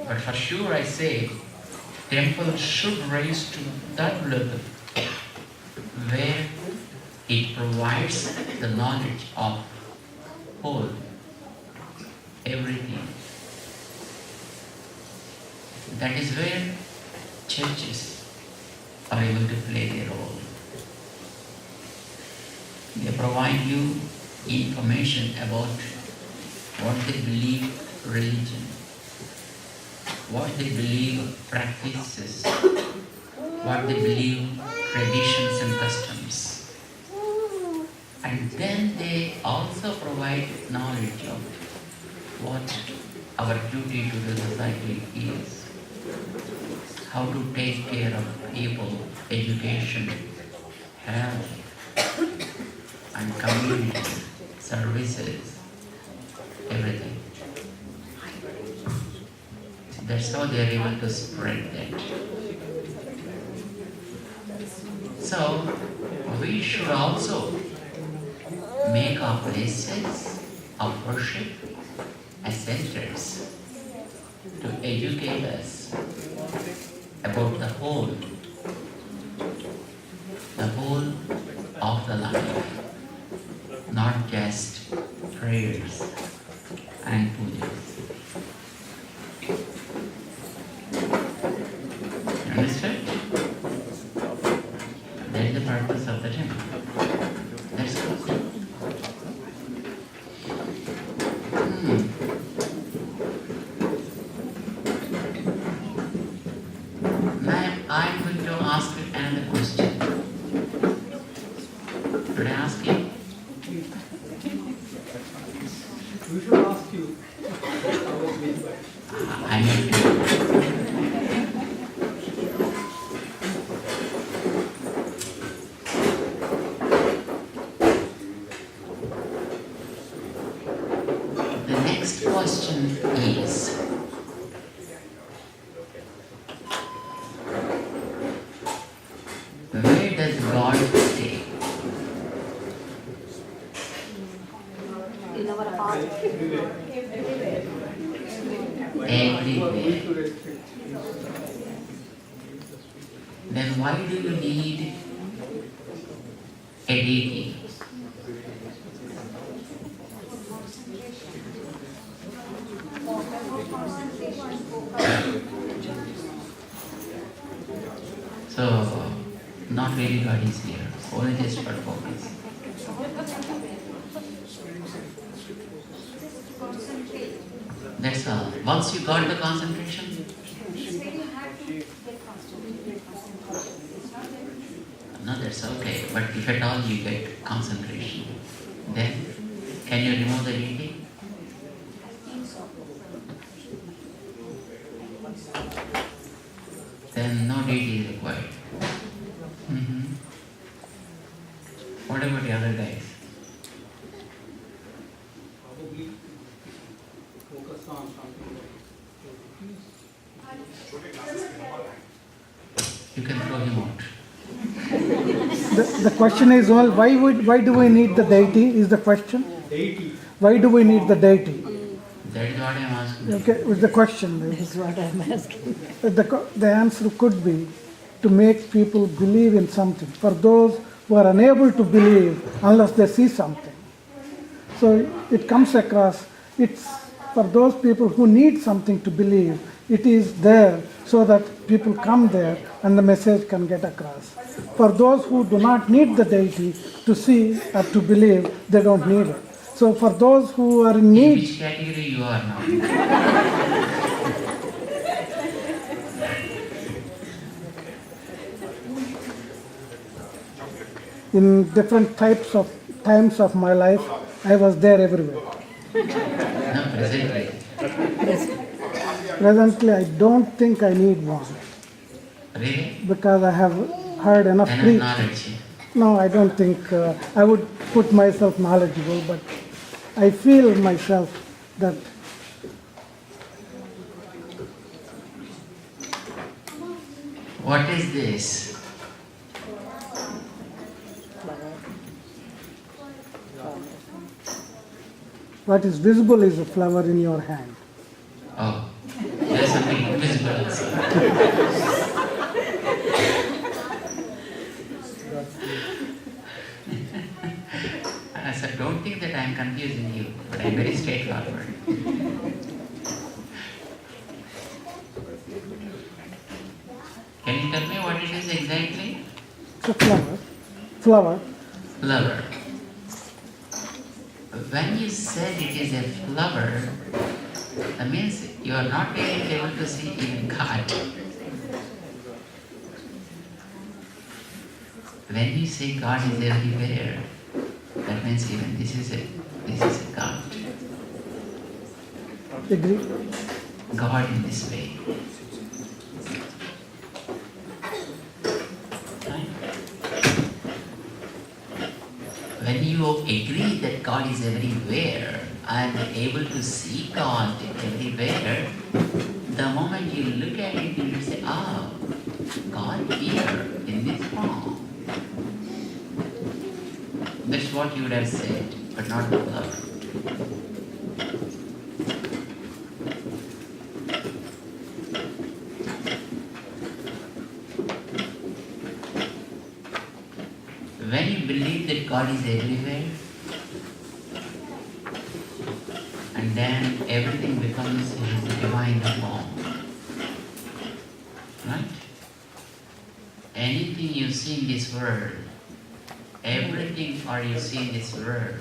But for sure I say, temple should rise to that level where it provides the knowledge of whole, everything. That is where churches are able to play their role. They provide you information about what they believe religion, what they believe practices, what they believe traditions and customs. And then they also provide knowledge of what our duty to the society is, how to take care of people, education, health, and community, services, everything. That's how they are able to spread that. So, we should also make our places of worship as centers to educate us about the whole of the life, not just prayers and pujas. You understand? That is the purpose of the temple. That's all. Now I'm going to ask you another question. Should I ask you? We should ask you. I need to. The next question is, where does God stay? In our heart. Everywhere. Then why do you need a deity? So, not really God is here, only just for focus. That's all. Once you got the concentration, no, that's okay. But if at all you get concentration, then can you remove the deity? Then no deity is required. What about the other guys? Probably focus on something like You can throw him out. The question is, well, why do we need the deity is the question. deity. Why do we need the deity? That is what I am asking. Okay, was the question. That's what I'm asking. The answer could be to make people believe in something. For those who are unable to believe unless they see something. So it comes across, it's for those people who need something to believe, it is there so that people come there and the message can get across. For those who do not need the deity to see or to believe, they don't need it. So for those who are in In need, which category you are now? in different times of my life, I was there everywhere. No, presently. Presently, I don't think I need one Really? because I have heard enough Enough preach. knowledge. No, I don't think I would put myself knowledgeable, but I feel myself that What is this? what is visible is a flower in your hand. Oh, yeah. there's something invisible also. So don't think that I am confusing you, but I am very straightforward. Can you tell me what it is exactly? It's a flower. Flower. Flower. When you said it is a flower, that means you are not really able to see even God. When you say God is everywhere, that means even this is a God. Agree? God in this way. Right? When you agree that God is everywhere and able to see God everywhere, the moment you look at it, you say, ah, God here in this form. That's what you would have said, but not the flower. When you believe that God is everywhere, and then everything becomes His divine form. Right? Anything you see in this world, everything or you see in this world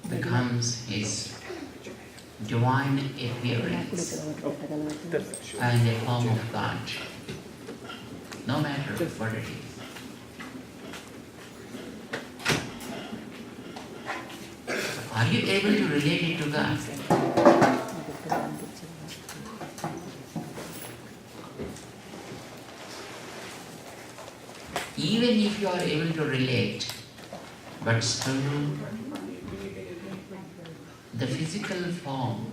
becomes His divine appearance and a form of God, no matter what it is. Are you able to relate it to God? Even if you are able to relate, but still the physical form,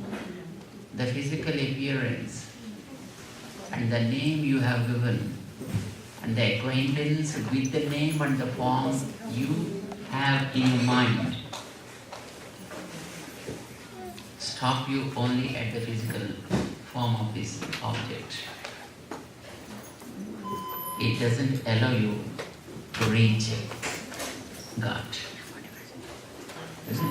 the physical appearance, and the name you have given, and the acquaintance with the name and the form you have in mind, stop you only at the physical form of this object. It doesn't allow you to reach God. Isn't it?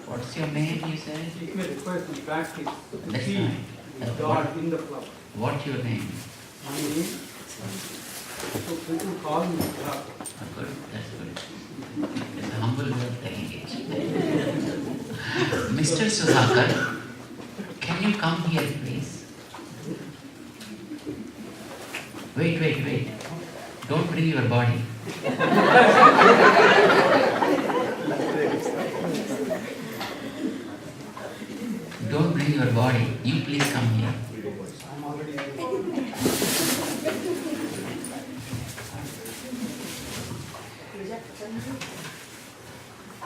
What's your name, you said? It may require some practice to That's see right. God in the flower. What's your name? My name, so people call me God. Oh, good, that's good. It's a humble way of telling it. Mr. Sudhakar, can you come here, please? Wait. Don't bring your body. Don't bring your body. You please come here. I'm already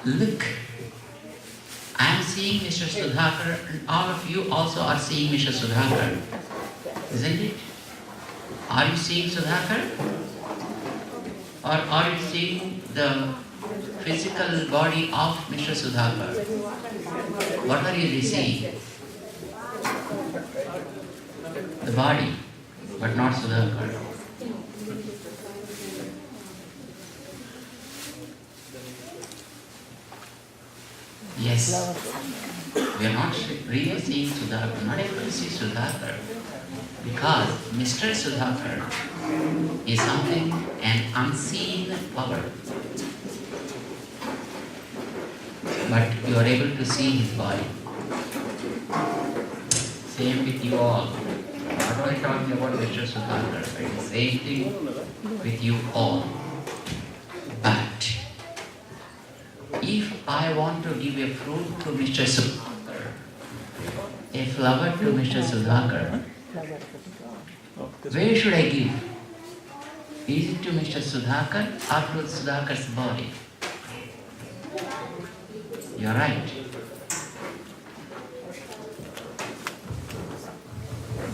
Look, I am seeing Mr. Sudhakar, and all of you also are seeing Mr. Sudhakar. Isn't it? Are you seeing Sudhakar? Or are you seeing the physical body of Mr. Sudhakar? What are you seeing? The body, but not Sudhakar. Yes. We are not really seeing Sudhakar, not able to see Sudhakar, because Mr. Sudhakar is something, an unseen power. But you are able to see his body. Same with you all. Not only talking about Mr. Sudhakar, but the same thing with you all. But if I want to give a fruit to Mr. Sudhakar, a flower to Mr. Sudhakar, where should I give? Is it to Mr. Sudhakar or to Sudhakar's body? You are right.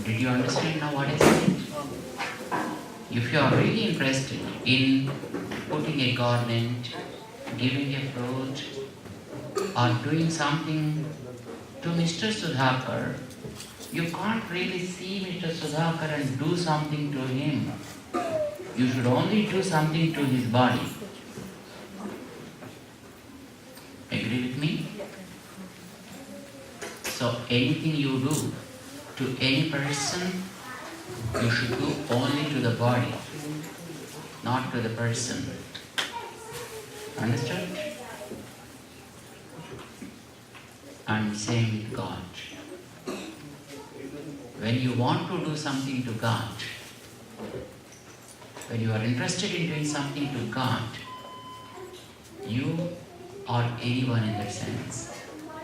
Did you understand now what I said? If you are really interested in putting a garland, giving a fruit, or doing something to Mr. Sudhakar, you can't really see Mr. Sudhakar and do something to him. You should only do something to his body. Agree with me? So anything you do to any person, you should do only to the body, not to the person. Understood? And same with God. When you want to do something to God, when you are interested in doing something to God, you or anyone in that sense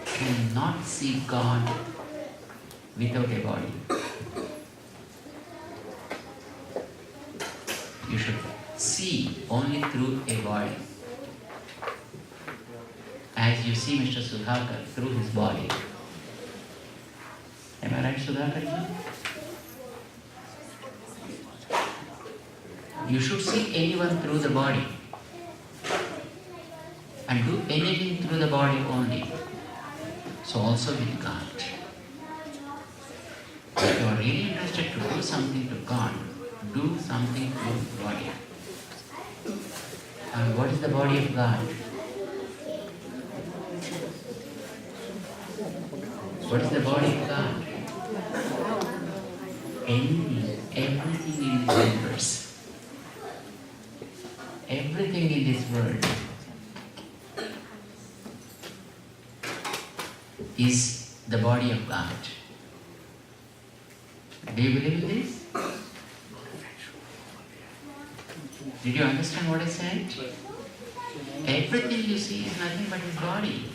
cannot see God without a body. You should see only through a body. As you see Mr. Sudhakar through his body. Am I right, Sudhakar? You should see anyone through the body and do anything through the body only. So also with God. If you are really interested to do something to God, do something through the body. And what is the body of God? What is the body of God? Anything, everything in this universe, everything in this world is the body of God. Do you believe in this? Did you understand what I said? Everything you see is nothing but his body.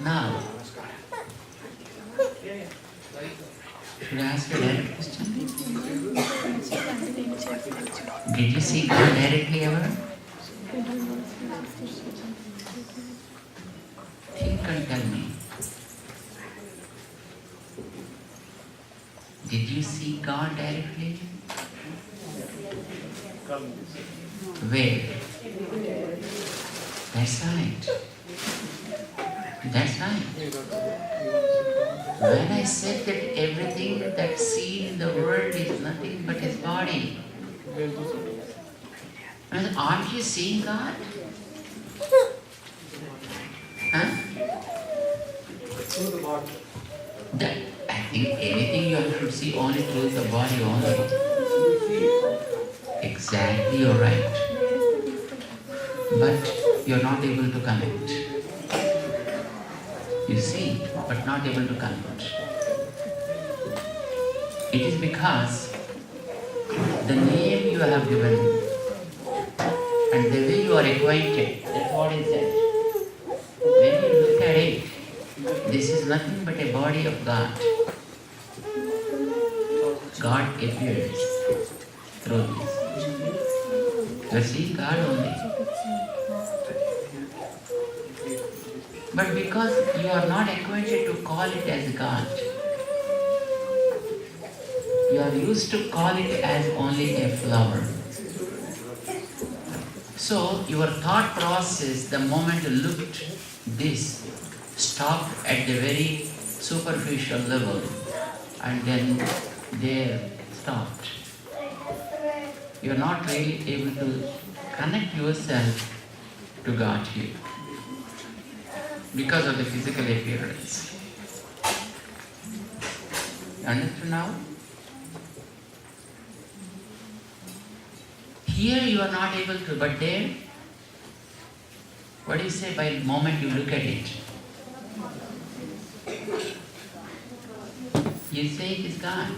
Now, should I ask you a direct question? Did you see God directly ever? Think and tell me. Did you see God directly? Where? That's right. That's right. When I said that everything that's seen in the world is nothing but his body, and aren't you seeing God? Huh? Through the body. That, I think anything you have to see only through the body only. Exactly, you're right. But you're not able to connect. You see, but not able to connect. It is because the name you have given and the way you are acquainted, that's what it said. When you look at it, this is nothing but a body of God. God appears through this. You are seeing God only. But because you are not acquainted to call it as God, you are used to call it as only a flower. So your thought process, the moment you looked this, stopped at the very superficial level and then there stopped. You are not really able to connect yourself to God here because of the physical appearance. You understand now? Here you are not able to, but there, what do you say by the moment you look at it? You say it is God.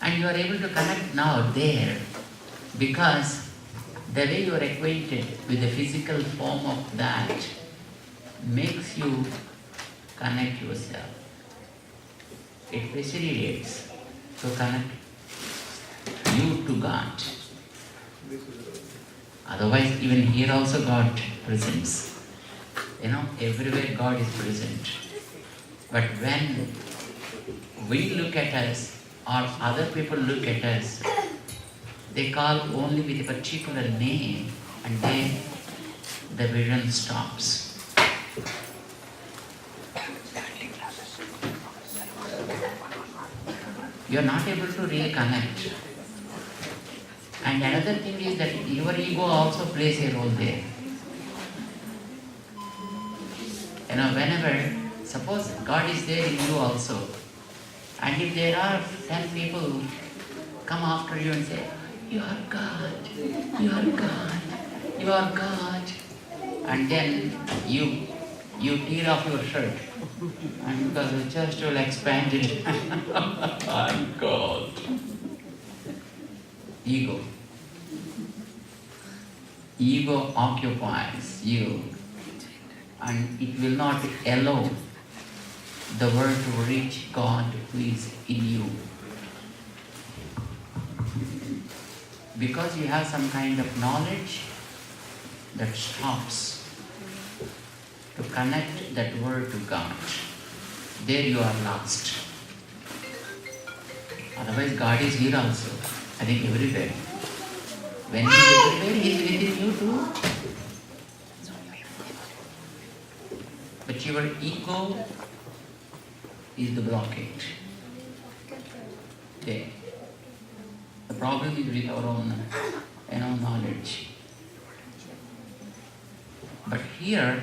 And you are able to connect now there because the way you are acquainted with the physical form of that makes you connect yourself. It facilitates to connect you to God. Otherwise, even here also God presents. Everywhere God is present. But when we look at us or other people look at us, They call only with a particular name, and then the vision stops. You are not able to really connect. And another thing is that your ego also plays a role there. Whenever, suppose God is there in you also, and if there are 10 people who come after you and say, you are God, you are God, you are God, and then you tear off your shirt, and because the church will expand it, I'm God. Ego. Ego occupies you, and it will not allow the word to reach God who is in you. Because you have some kind of knowledge that stops to connect that word to God. There you are lost. Otherwise God is here also. I think everywhere. When He is everywhere, He is within you too. But your ego is the blockage. There. The problem is with our own knowledge. But here,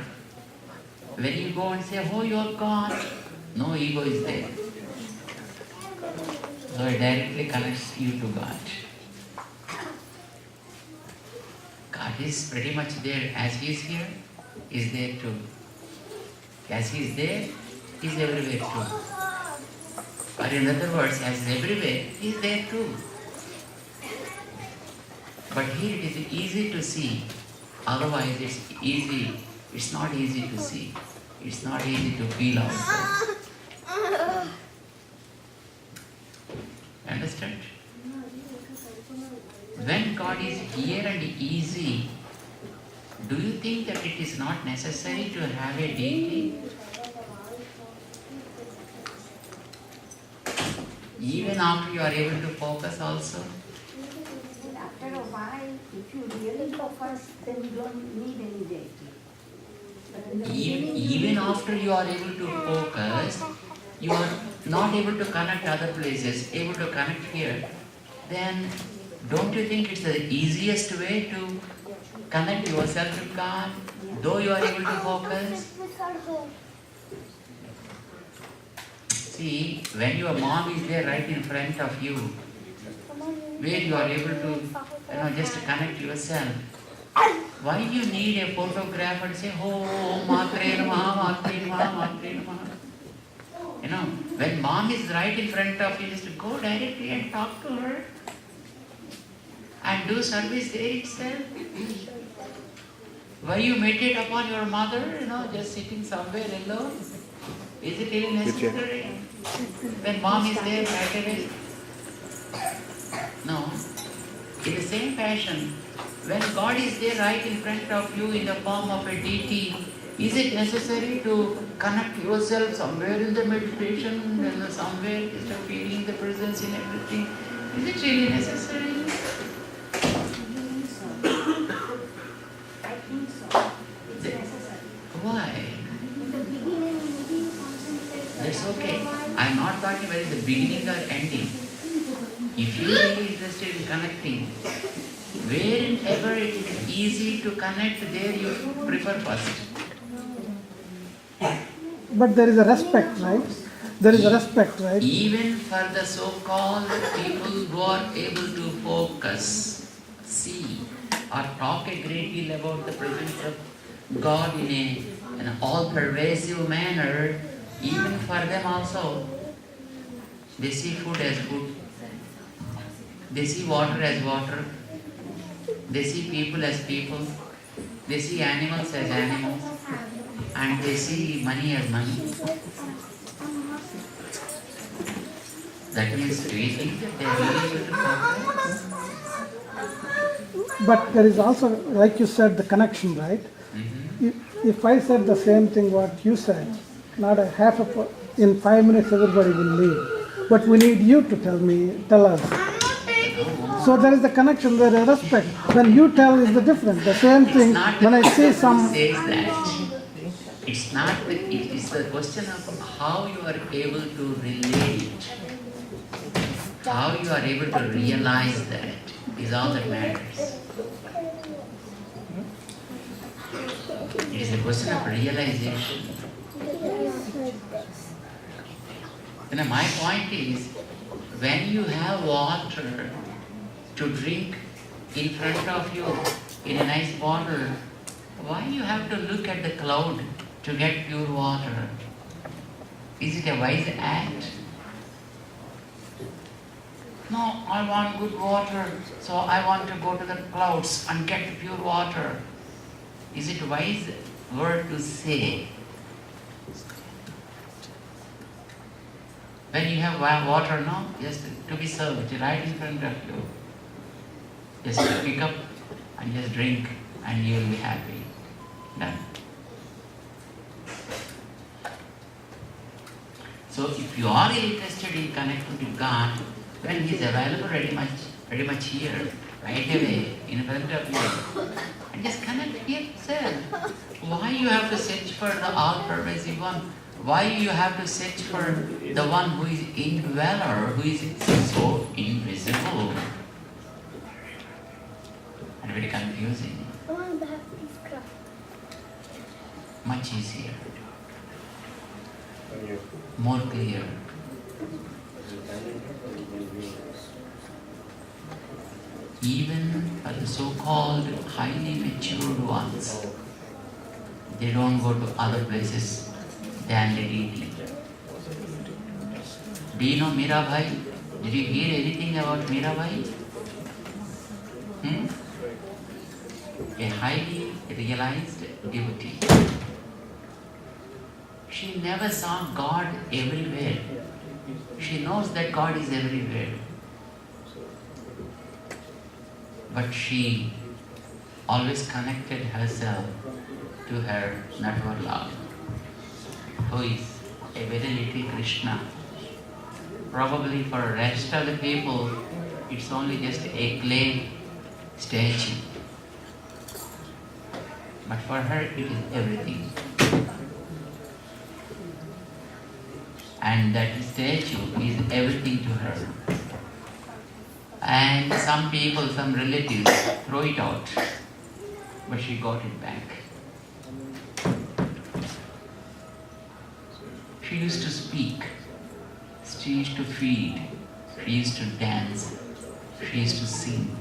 when you go and say, oh, you are God, no ego is there. So it directly connects you to God. God is pretty much there. As He is here, He is there too. As He is there, He is everywhere too. Or in other words, as He is everywhere, He is there too. But here it is easy to see. Otherwise it's not easy to see. It's not easy to feel also. Understand? When God is here and easy, do you think that it is not necessary to have a deity? Even after you are able to focus also? After a while, if you really focus, then you don't need any deity. But in the beginning, Even after you are able to focus, you are not able to connect other places, able to connect here, then don't you think it's the easiest way to connect yourself to God, though you are able to focus? See, when your mom is there right in front of you, where you are able to just connect yourself, why you need a photograph and say, oh, Matre Namaha, Matre Namaha, Matre Namaha? When mom is right in front of you, just go directly and talk to her and do service there itself. Why you meditate upon your mother, just sitting somewhere alone? Is it really necessary? When mom is there right away? No. In the same fashion, when God is there right in front of you in the form of a deity, is it necessary to connect yourself somewhere in the meditation and somewhere just feeling the presence in everything? Is it really necessary? I think so. It's necessary. Why? In the beginning, maybe you concentrate. That's okay. I'm not talking about the beginning or ending. If you are really interested in connecting, wherever it is easy to connect, there you prefer first. But there is a respect, right? There is a respect, right? Even for the so-called people who are able to focus, see, or talk a great deal about the presence of God in an all-pervasive manner, even for them also, they see food as food, they see water as water, they see people as people, they see animals as animals, and they see money as money. That means, do you think that they are really able to focus? But there is also, like you said, the connection, right? If I said the same thing what you said, not a half of, in 5 minutes everybody will leave. But we need you to tell us. So there is a connection, there is respect. When you tell is the different. The same It's thing not when the I see person some. who says that. It's not the, it is the question of how you are able to relate, how you are able to realize that is all that matters. It is a question of realization. My point is, when you have water to drink in front of you in a nice bottle, why you have to look at the cloud to get pure water? Is it a wise act? No, I want good water, so I want to go to the clouds and get pure water. Is it a wise word to say? When you have water, no, just to be served right in front of you, just pick up and just drink and you will be happy. Done. So if you are interested in connecting to God, then He is available very much here, right away, in front of you. And just connect yourself. Why you have to search for the all-pervasive one? Why you have to search for the one who is indweller, who is so invisible? And very confusing. Much easier. More clear. Even for the so-called highly matured ones, they don't go to other places than the deity. Do you know Mirabai? Did you hear anything about Mirabai? A highly realized devotee. She never saw God everywhere. She knows that God is everywhere. But she always connected herself to her Natwar Lord, who is a very little Krishna. Probably for the rest of the people, it's only just a clay statue. But for her, it is everything. And that statue is everything to her. And some people, some relatives throw it out, but she got it back. She used to speak, she used to feed, she used to dance, she used to sing.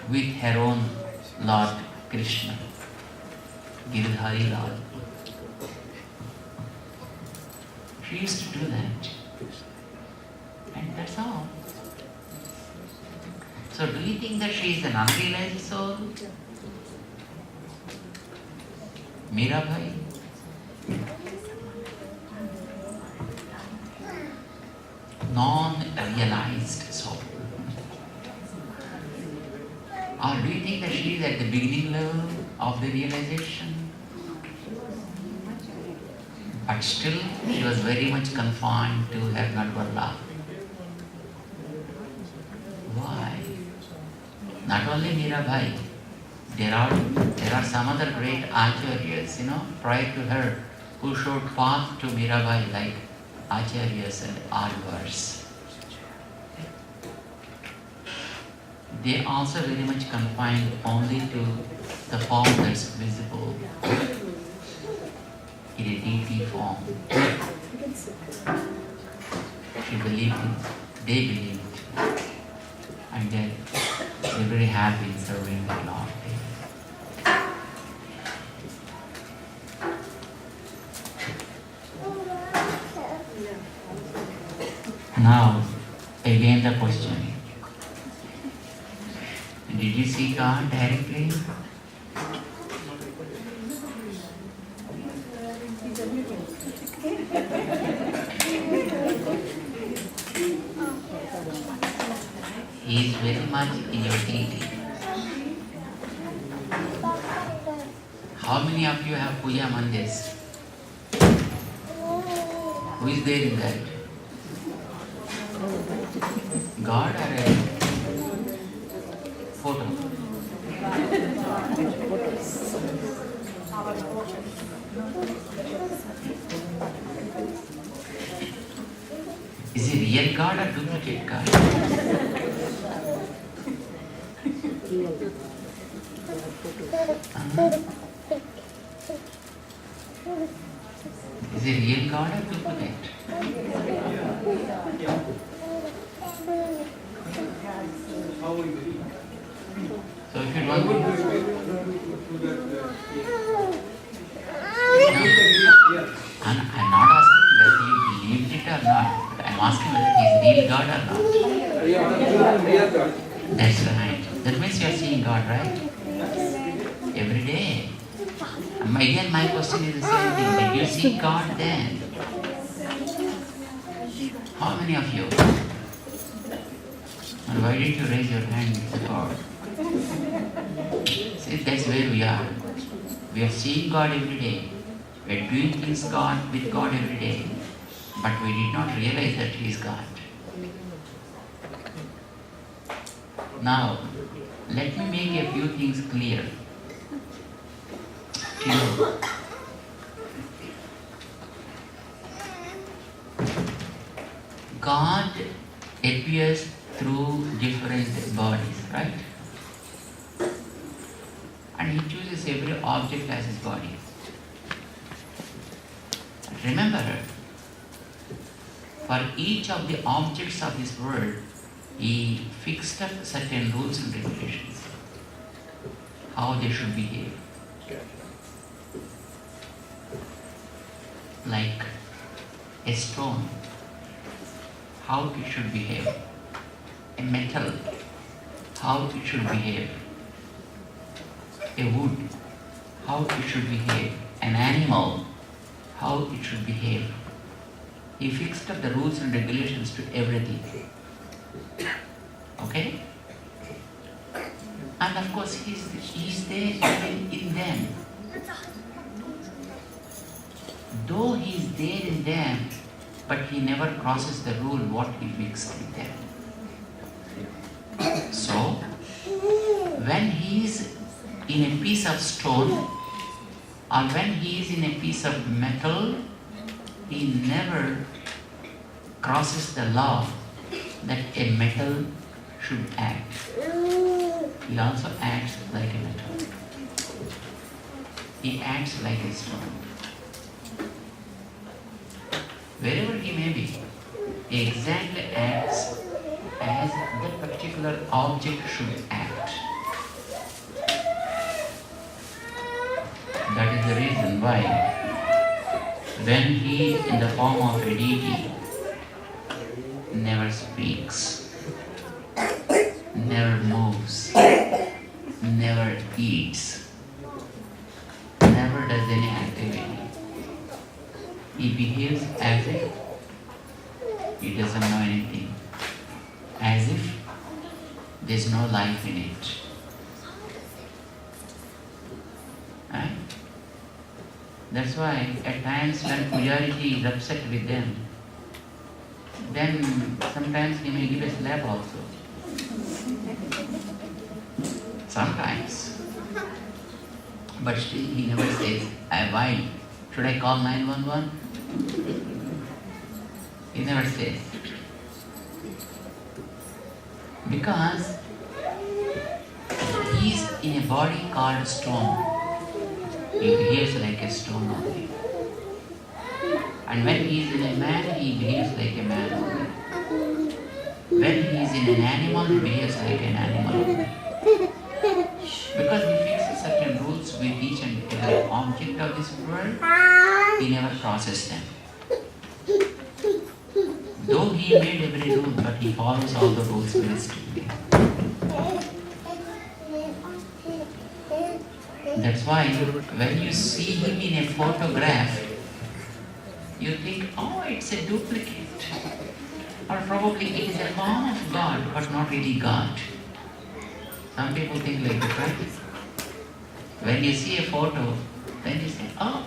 With her own Lord Krishna, Giridhari Lord. She used to do that. And that's all. So do you think that she is an unrealized soul? Mirabai? Non-realized soul. Or do you think that she is at the beginning level of the realization? But still, she was very much confined to her Natwar Lord. Why? Not only Mirabai, there are some other great acharyas, prior to her, who showed path to Mirabai, like acharyas and alvars. They also very much confined only to the form that's visible in a deity form. She believed it, they believed it, and then they're very happy in serving the Lord. Now, again the question. Did you see God directly? He is very much in your deity. How many of you have puja mandirs? Who is there in that? God or a photo? Is he real God or duplicate God? Is he real God or duplicate? How we believe. So if you Why don't would believe, we do that? Yes. I'm not asking whether you believed it or not. I'm asking whether he is real God or not. Real God. That's right. That means you are seeing God, right? Every day. Again, my question is the same thing. Did you see God then? How many of you? And why didn't you raise your hand before? See, that's where we are. We are seeing God every day. We are doing things with God every day. But we did not realize that He is God. Now, let me make a few things clear to you. God appears through different bodies, right? And He chooses every object as His body. Remember, for each of the objects of this world, He fixed up certain rules and regulations, how they should behave. Like a stone, how it should behave. A metal, how it should behave. A wood, how it should behave. An animal, how it should behave. He fixed up the rules and regulations to everything. Okay? And of course, He's there even in them. Though He is there in them, but He never crosses the rule what He fixed in them. So, when He is in a piece of stone, or when He is in a piece of metal, He never crosses the law that a metal should act. He also acts like a metal. He acts like a stone. Wherever He may be, He exactly acts as that particular object should act. That is the reason why when He is in the form of a deity, never speaks, never moves, never eats, never does any activity. He behaves as if He doesn't know anything, as if there's no life in it. Right? That's why at times when Pujariji is upset with them, then sometimes he may give a slap also. Sometimes. But still he never says, why? Should I call 911? He never says. Because he is in a body called stone. He behaves like a stone only. And when he is in a man, he behaves like a man only. When he is in an animal, he behaves like an animal only. Because he fixes certain rules with each and every object of this world, he never crosses them. Though he made every rule, but he follows all the rules very strictly. That's why when you see him in a photograph, you think, oh, it's a duplicate. Or probably it is a form of God, but not really God. Some people think like that, right? When you see a photo, then you say, oh,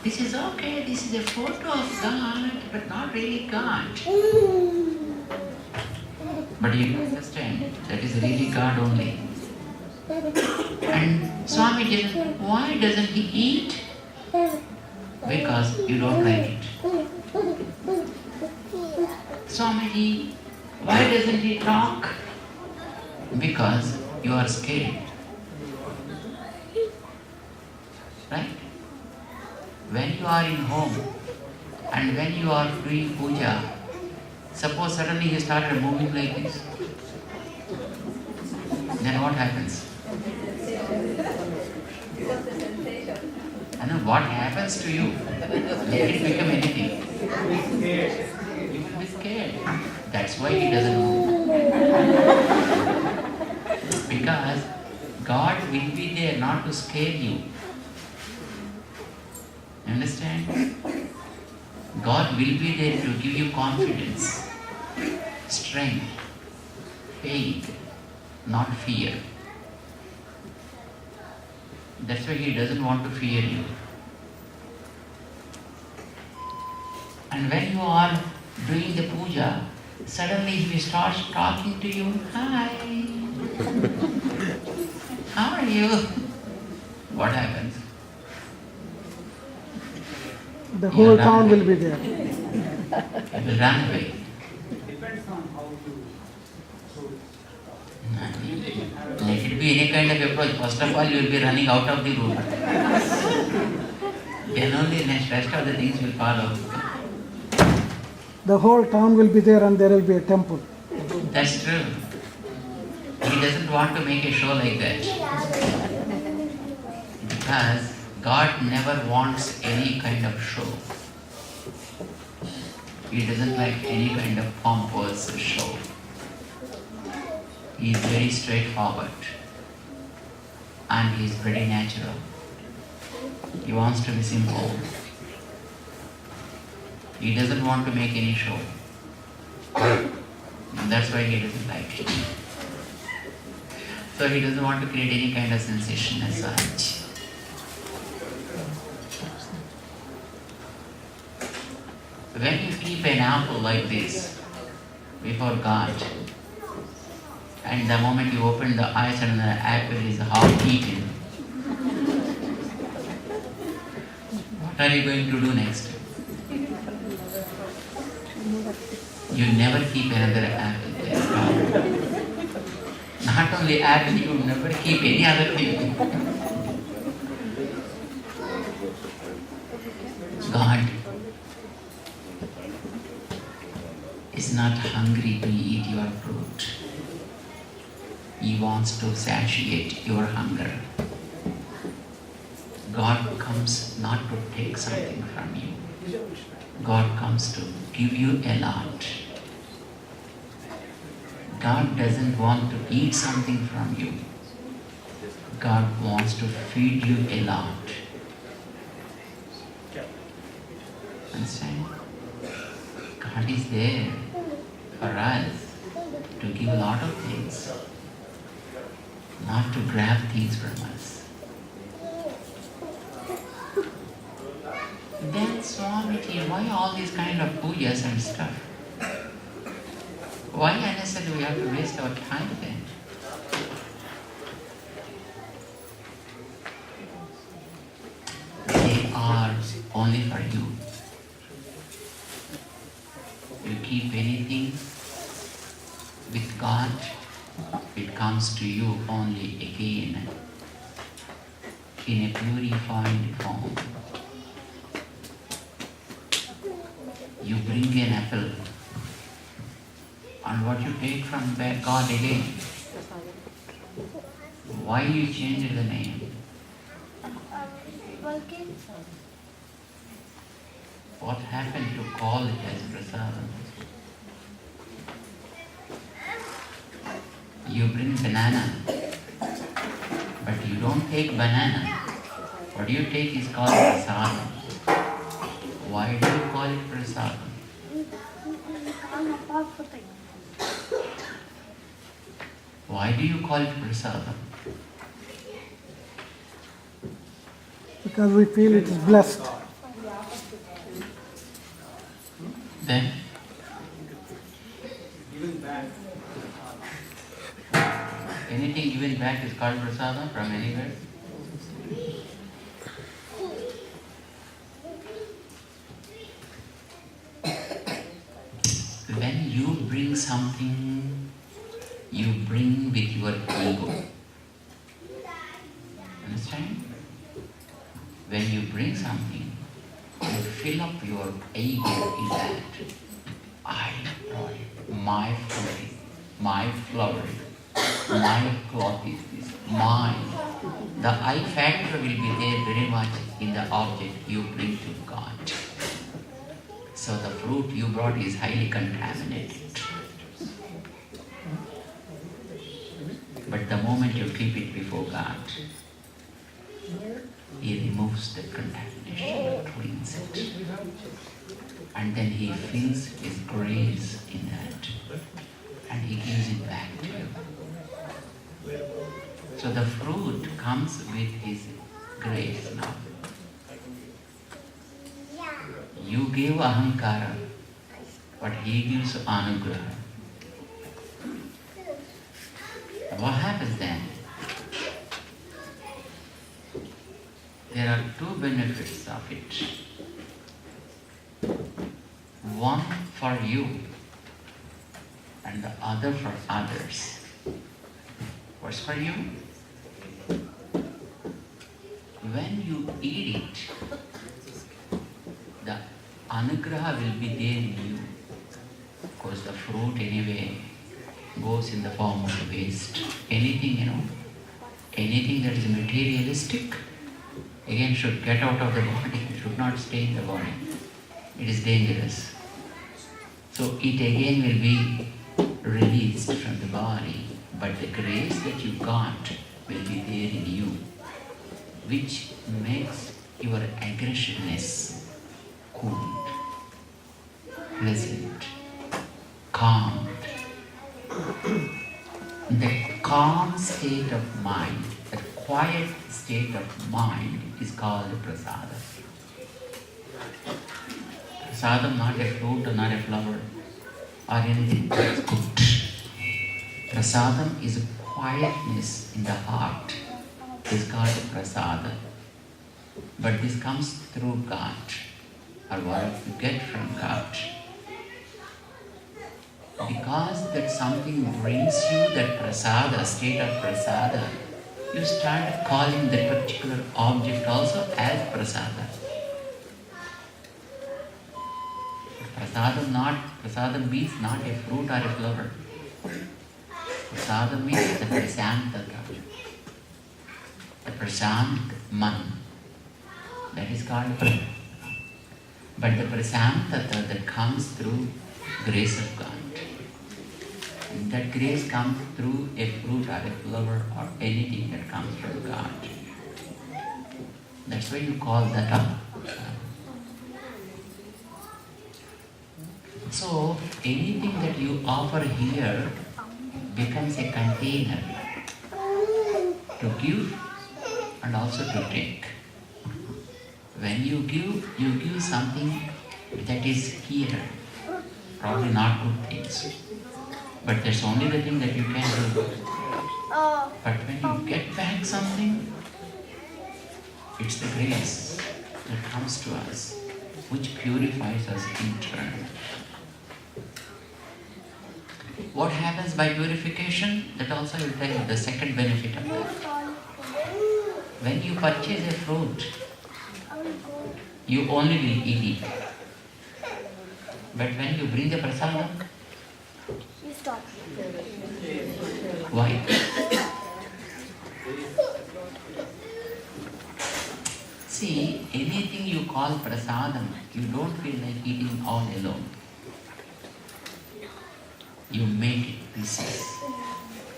This is okay, this is a photo of God, but not really God. But you understand, that is really God only. And Swami didn't, why doesn't he eat? Because you don't like it. Swamiji, why doesn't he talk? Because you are scared. Right? When you are in home and when you are doing puja, suppose suddenly he started moving like this, then what happens? And then what happens to you? Let it become anything. You will be scared. That's why he doesn't move. Because God will be there not to scare you. Understand? God will be there to give you confidence, strength, faith, not fear. That's why he doesn't want to fear you. And when you are doing the puja, suddenly he starts talking to you. Hi. How are you? What happens? The whole town will be there. You will run away. Depends on how you so Let it be any kind of approach. First of all, you will be running out of the room. Then only the rest of the things will follow. The whole town will be there and there will be a temple. That's true. He doesn't want to make a show like that. Because God never wants any kind of show. He doesn't like any kind of pompous show. He is very straightforward. And he is pretty natural. He wants to be simple. He doesn't want to make any show. And that's why he doesn't like it. So he doesn't want to create any kind of sensation as such. When you keep an apple like this before God, and the moment you open the eyes and the apple is half eaten, what are you going to do next? You never keep another apple there. Not only apple, you never keep any other thing. God is not hungry to eat your fruit. He wants to satiate your hunger. God comes not to take something from you. God comes to give you a lot. God doesn't want to eat something from you. God wants to feed you a lot. Understand? God is there for us to give a lot of things, not to grab things from us. Then Swamiji, why all these kind of pujas and stuff? Why unnecessarily we have to waste our time then? They are only for you. You keep anything with God, it comes to you only again in a purified form. You bring an apple, and what you take from God again? Why you change the name? What happened to call it as prasadam? You bring banana, but you don't take banana. What you take is called prasadam. Why do you call it prasadam? Why do you call it prasadam? Because we feel it is blessed. Anything given back is called prasada from anywhere. When you bring something, you bring with your ego. Understand? When you bring something, you fill up your ego in that. I brought it, my food, my flower, my cloth is this, mine. The I factor will be there very much in the object you bring to God. So the fruit you brought is highly contaminated. But the moment you keep it before God, He removes the contamination, cleans it. And then He fills His grace in that. And He gives it back to you. So the fruit comes with His grace now. You give ahankara, but He gives anugraha. What happens then? There are two benefits of it. One for you and the other for others. What's for you? When you eat it, the anugraha will be there in you. Of course, the fruit anyway goes in the form of waste. Anything, anything that is materialistic, again should get out of the body, should not stay in the body. It is dangerous. So it again will be released from the body, but the grace that you got will be there in you, which makes your aggressiveness cooled, pleasant, calmed. The calm state of mind, the quiet state of mind is called prasada. Prasadam, not a fruit or not a flower or anything, that's good. Prasadam is a quietness in the heart. It's called prasada. But this comes through God, or what you get from God. Because that something brings you that prasada, state of prasada, you start calling that particular object also as prasada. Prasadam means not a fruit or a flower. Prasada means the prasantata, the prasant man. That is called prasada. But the prasantata that comes through grace of God. And that grace comes through a fruit or a flower or anything that comes from God. That's why you call that up. So anything that you offer here becomes a container to give and also to take. When you give something that is here, probably not good things. But that's only the thing that you can do. But when you get back something, it's the grace that comes to us, which purifies us internally. What happens by purification? That also will tell you the second benefit of that. When you purchase a fruit, you only will eat it. But when you bring the prasadam, You stop. why? See, anything you call prasadam, you don't feel like eating all alone. You make it pieces.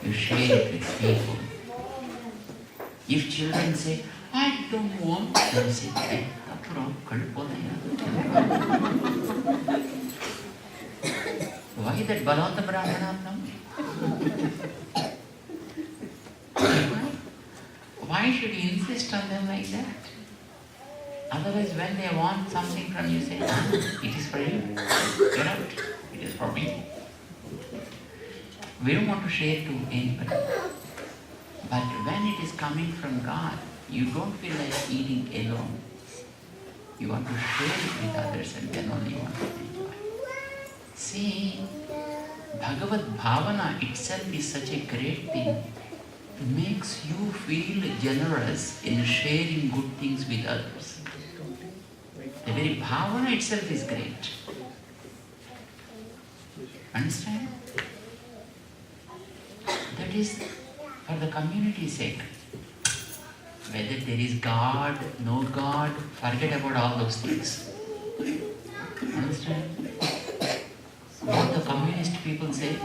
You share it with people. If children say, I don't want, you say, "Hey, apro, kalpodaya." Why that balanta brahmanatnam? Why should you insist on them like that? Otherwise, when they want something from you, say, it is for you. Get out. It is for me. We don't want to share to anybody. But when it is coming from God, you don't feel like eating alone. You want to share it with others and then only you want to enjoy. See, Bhagavad Bhavana itself is such a great thing. It makes you feel generous in sharing good things with others. The very Bhavana itself is great. Understand? That is for the community's sake. Whether there is God, no God, forget about all those things. Understand? What the communist people say?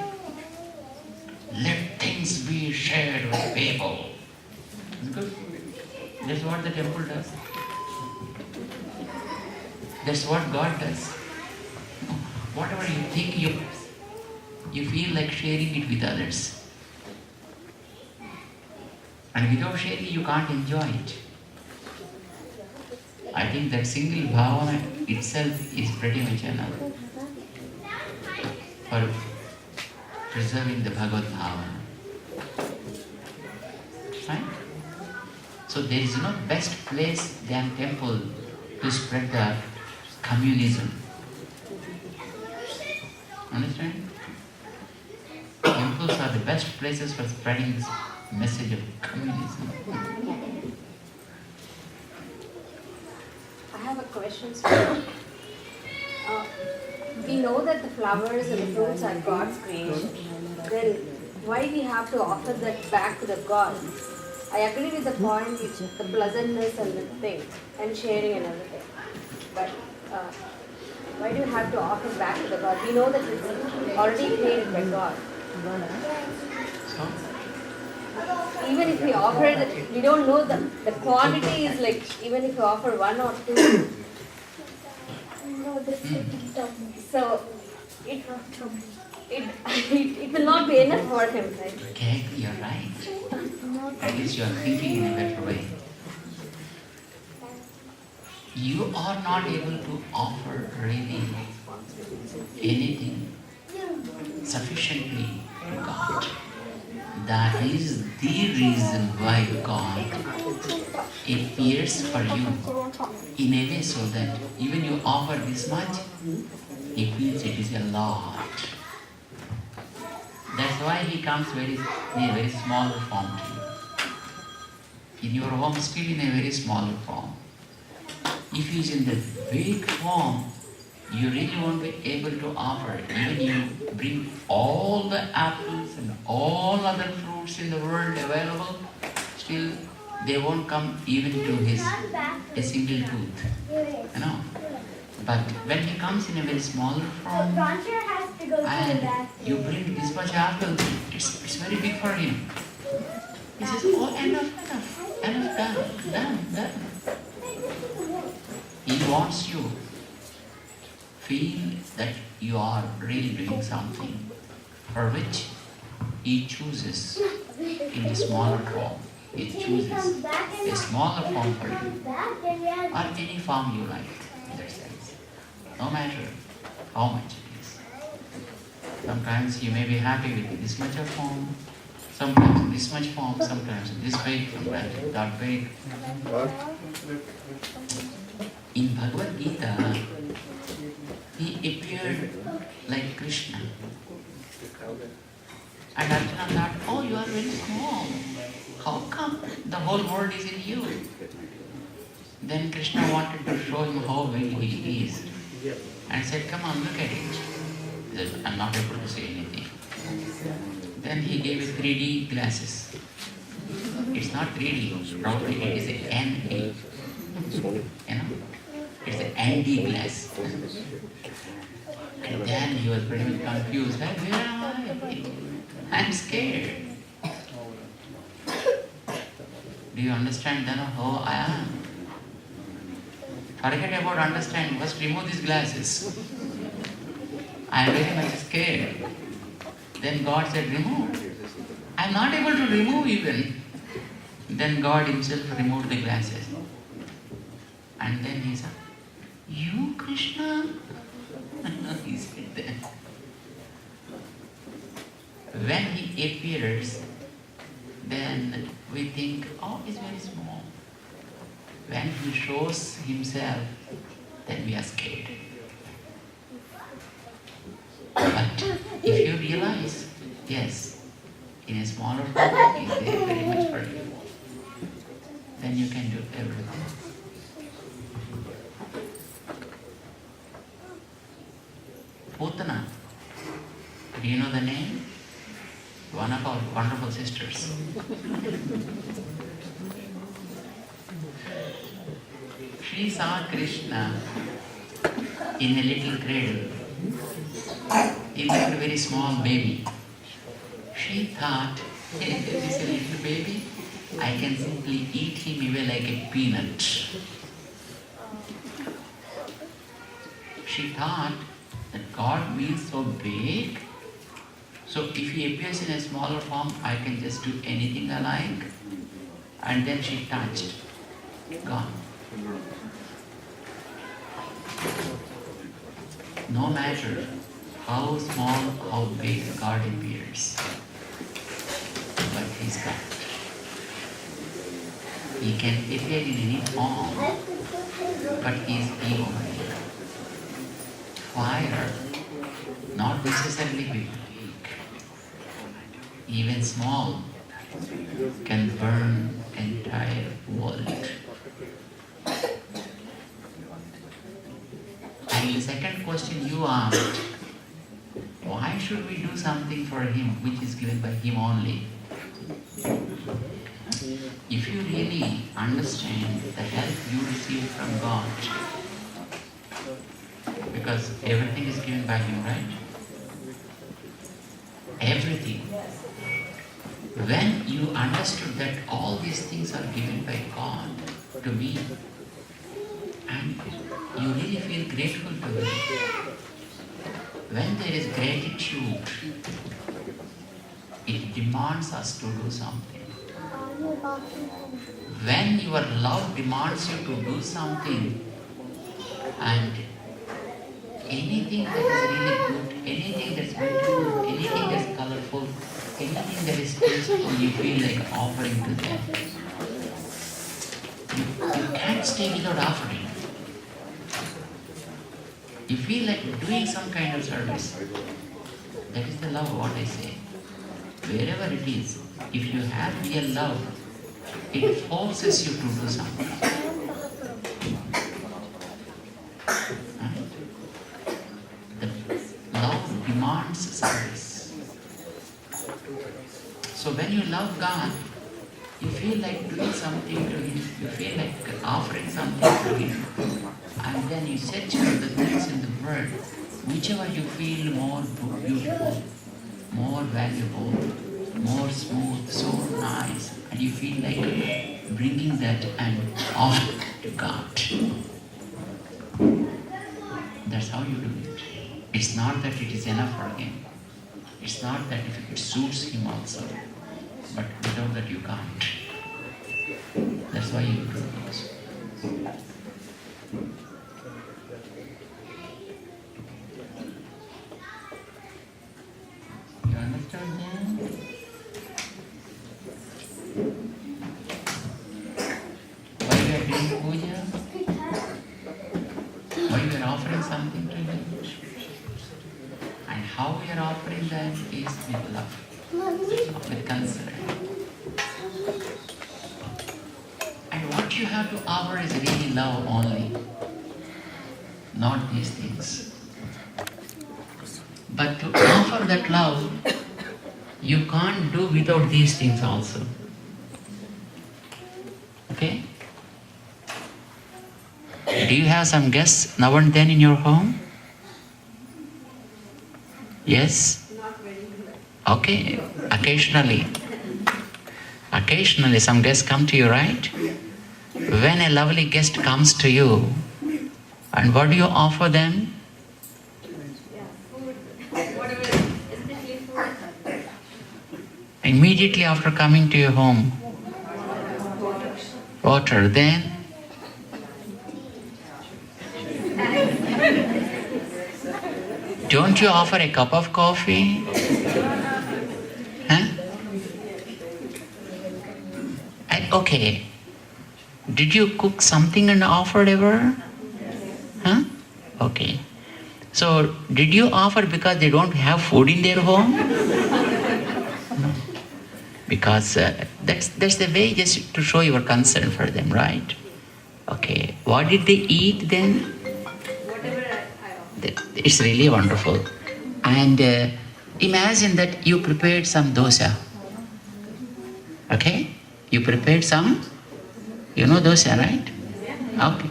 Let things be shared with people. It's good. That's what the temple does. That's what God does. Whatever you think, you feel like sharing it with others. And without sharing, you can't enjoy it. I think that single bhavana itself is pretty much enough for preserving the Bhagavad Bhavana. Right? So there is no best place than temple to spread the communism. Understand? Temples are the best places for spreading this message of communism. I have a question, sir. We know that the flowers and the fruits are God's creation. Then why we have to offer that back to the God? I agree with the point, with the pleasantness and the thing, and sharing and everything. But why do you have to offer back to the God? We know that it's already created by God. So, Even if we offer it, we don't know the quantity is like, even if you offer one or two. So it will not be enough for him, right? okay, you're right. At least you're thinking in a better way. You are not able to offer really anything sufficiently to God. That is the reason why God appears for you in a way so that even you offer this much, He feels it is a lot. That's why He comes in a very small form to you. In your home, still in a very small form. If He is in the big form, you really won't be able to offer. Even you bring all the apples and all other fruits in the world available, still they won't come even to a single tooth. You know. But when He comes in a very small form and you bring this much apple, it's very big for Him. He says, oh, enough, done. He wants you feel that you are really doing something for which He chooses in the smaller form. He chooses a smaller form for you, or any form you like, in that sense. No matter how much it is. Sometimes you may be happy with this much of form, sometimes this much form, sometimes this big, sometimes that big. In Bhagavad Gita, He appeared like Krishna. And Arjuna thought, oh, you are very small. How come the whole world is in you? Then Krishna wanted to show him how big he is. And said, come on, look at it. He said, I'm not able to say anything. Then he gave it 3D glasses. It's not 3D, probably it is an NA. You know? It's an ND glass. And then he was pretty much confused. Hey, where am I? I'm scared. Do you understand then how I am? Forget about understanding. First remove these glasses. I am very much scared. Then God said, remove. I am not able to remove even. Then God Himself removed the glasses. And then He said, you Krishna? He said that. when he appears, then we think, oh, he's very small. When he shows himself, then we are scared. But if you realize, yes, in a smaller form, he's there very much for you, then you can do everything. Putana, do you know the name? One of our wonderful sisters. She saw Krishna in a little cradle. He looked a very small baby. She thought, hey, this is a little baby, I can simply eat him away like a peanut. She thought that God means so big, so if he appears in a smaller form, I can just do anything I like. And then she touched God. No matter how small, how big God appears, but he's God. He can appear in any form, but he is egoic. Fire, not necessarily big. Even small can burn entire world. And the second question you asked, why should we do something for him which is given by him only? If you really understand the help you receive from God, because everything is given by him, right? Everything. When you understood that all these things are given by God to me, and you really feel grateful to Him, when there is gratitude, it demands us to do something. When your love demands you to do something, and anything that is really good, anything that's beautiful, anything that's colorful, anything that is tasteful, you feel like offering to them. You can't stay without offering. You feel like doing some kind of service. That is the love, what I say. Wherever it is, if you have real love, it forces you to do something. Right? The love demands service. So when you love God, you feel like doing something to Him, you feel like offering something to Him, and then you search for the things in the world, whichever you feel more beautiful, more valuable, more smooth, so nice, and you feel like bringing that and offering to God. That's how you do it. It's not that it is enough for Him. It's not that if it suits Him also. But without that you can't. That's why you do this. You understand that? Why we are doing puja? Why we are offering something to Him? And how we are offering that is with love. With concern. And what you have to offer is really love only, not these things. But to offer that love, you can't do without these things also. Okay? Do you have some guests now and then in your home? Yes? Okay, occasionally some guests come to you, right? When a lovely guest comes to you, and what do you offer them? Food, whatever, especially food. Immediately after coming to your home, water, then? Don't you offer a cup of coffee? Huh? And okay, did you cook something and offered ever? Huh? Okay. So, did you offer because they don't have food in their home? No. Because that's the way just to show your concern for them, right? Okay. What did they eat then? Whatever I offer. It's really wonderful. And imagine that you prepared some dosa. Okay? You prepared some, you know dosa, right?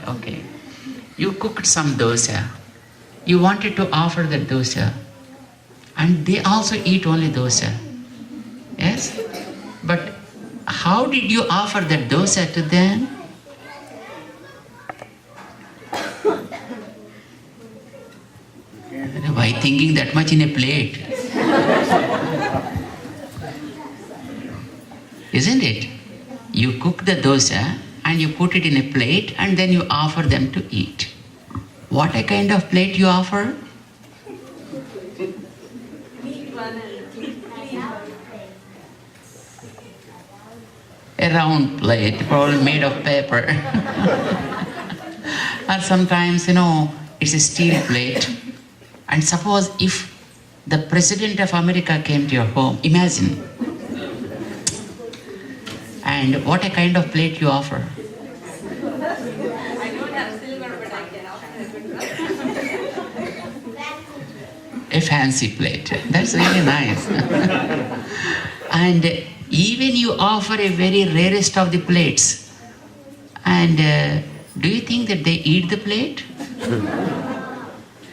Okay. You cooked some dosa. You wanted to offer the dosa. And they also eat only dosa. Yes? But how did you offer that dosa to them? By thinking that much in a plate. Isn't it? You cook the dosa and you put it in a plate and then you offer them to eat. What a kind of plate you offer? A round plate, probably made of paper. Or sometimes, it's a steel plate. And suppose if the President of America came to your home, imagine. And what a kind of plate you offer? I don't have silver, but I can offer a good one. A fancy plate. That's really nice. And even you offer a very rarest of the plates. And do you think that they eat the plate?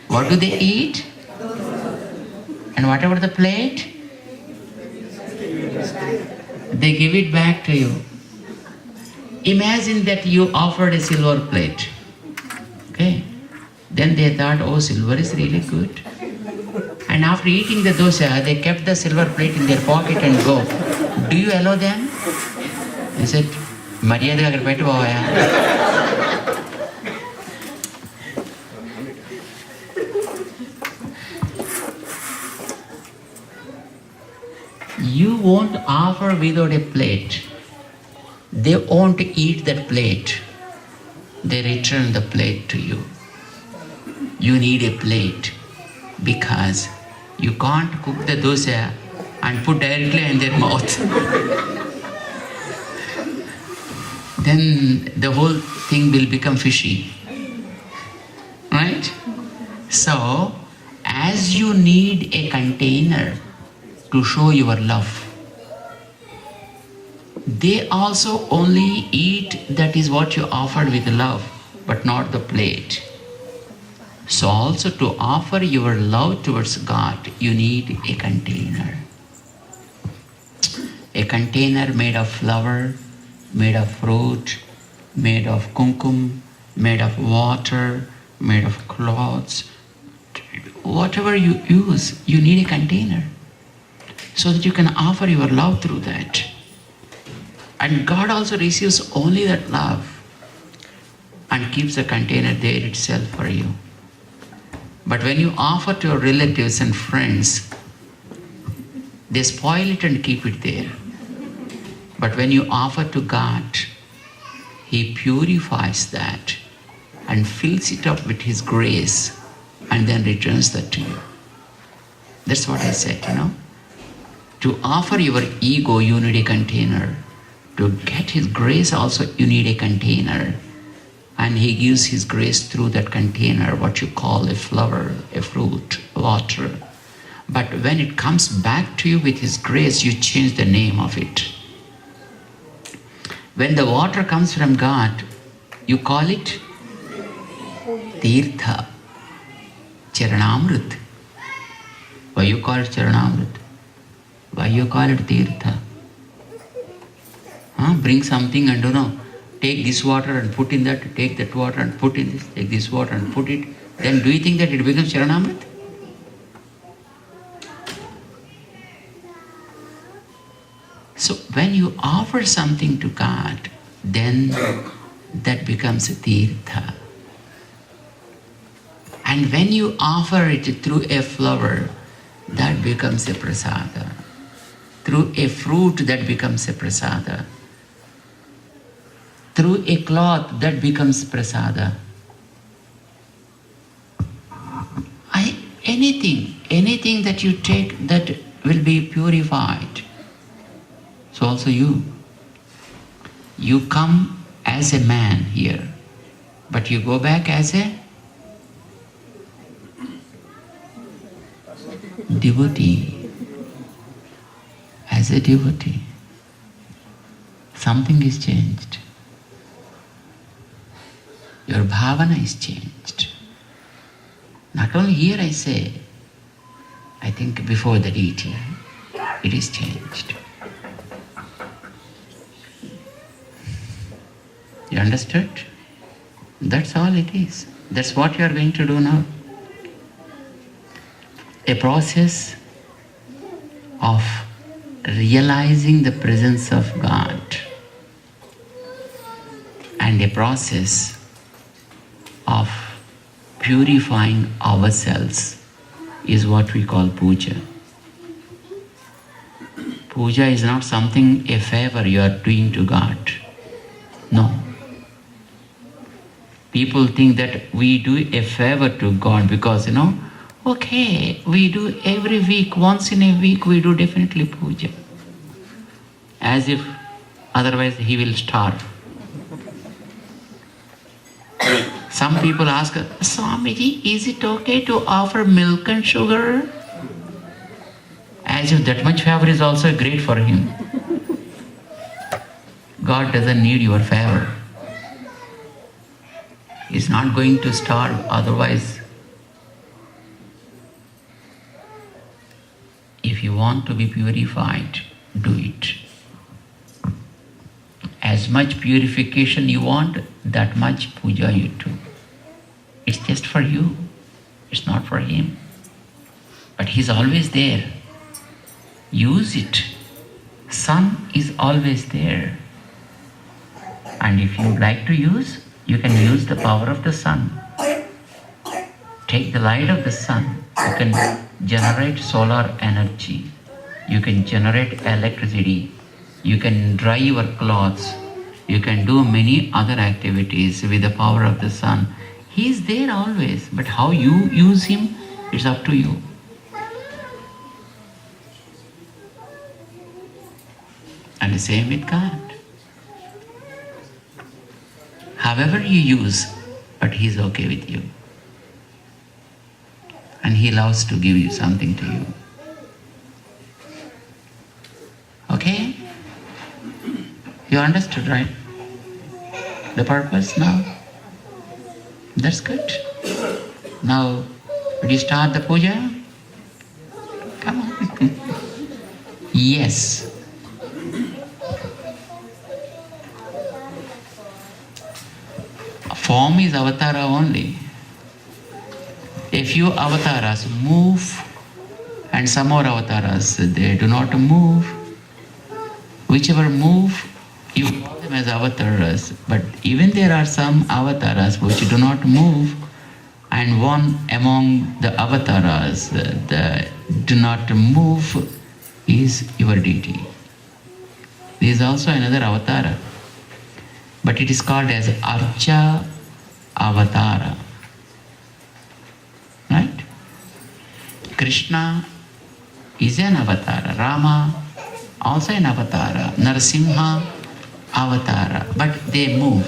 What do they eat? And whatever the plate, they give it back to you. Imagine that you offered a silver plate. Okay? Then they thought, oh, silver is really good. And after eating the dosa, they kept the silver plate in their pocket and go. Do you allow them? He said, Maryada agar pettu povaya. You won't offer without a plate. They won't eat that plate. They return the plate to you. You need a plate because you can't cook the dosa and put directly in their mouth. Then the whole thing will become fishy. Right? So, as you need a container to show your love, they also only eat that is what you offered with love, but not the plate. So also to offer your love towards God, you need a container. A container made of flower, made of fruit, made of kumkum, made of water, made of cloths. Whatever you use, you need a container so that you can offer your love through that. And God also receives only that love and keeps the container there itself for you. But when you offer to your relatives and friends, they spoil it and keep it there. But when you offer to God, He purifies that and fills it up with His grace and then returns that to you. That's what I said, To offer your ego, you need a container. To get His grace also, you need a container. And He gives His grace through that container, what you call a flower, a fruit, water. But when it comes back to you with His grace, you change the name of it. When the water comes from God, you call it Tirtha, Charanamrit. Why you call it Charanamrit? Why you call it Tirtha? Bring something and take this water and put in that, take that water and put in this, take this water and put it. Then do you think that it becomes Charanamrit? So when you offer something to God, then that becomes a Tirtha. And when you offer it through a flower, that becomes a Prasada. through a fruit that becomes a prasada, through a cloth that becomes prasada. Anything that you take that will be purified. So also you come as a man here, but you go back as a devotee. As a devotee. Something is changed. Your bhavana is changed. Not only here I say, I think before the deity, it is changed. You understood? That's all it is. That's what you are going to do now. A process of realizing the presence of God and a process of purifying ourselves is what we call puja. Puja is not something, a favor you are doing to God. No. People think that we do a favor to God because, okay, we do every week, once in a week we do definitely puja. As if otherwise he will starve. Some people ask, Swamiji, is it okay to offer milk and sugar? As if that much favor is also great for him. God doesn't need your favor. He's not going to starve, otherwise. If you want to be purified, do it. As much purification you want, that much puja you do. It's just for you. It's not for him. But he's always there. Use it. Sun is always there. And if you like to use, you can use the power of the sun. Take the light of the sun. You can generate solar energy. You can generate electricity. You can dry your clothes. You can do many other activities with the power of the sun. He is there always, but how you use him, it's up to you. And the same with God. However you use, but he's okay with you. And he loves to give you something to you. Okay? You understood, right? The purpose now? That's good. Now, will you start the puja? Come on. Yes. Form is avatara only. A few avatars move and some more avatars, they do not move. Whichever move, you call them as avatars, but even there are some avatars which do not move, and one among the avatars that do not move is your deity. There is also another avatara, but it is called as Archa Avatara. Right? Krishna is an avatara, Rama also an avatara, Narasimha avatara, but they move.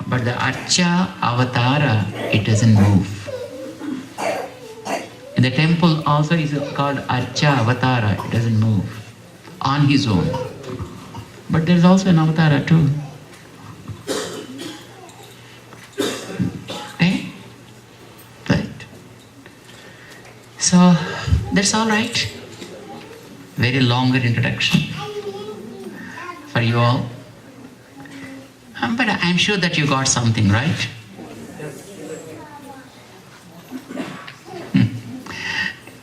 But the Archa avatara, it doesn't move. In the temple also is called Archa avatara, it doesn't move on his own. But there is also an avatara too. Okay? Right. So that's all right. Very longer introduction for you all. But I'm sure that you got something, right?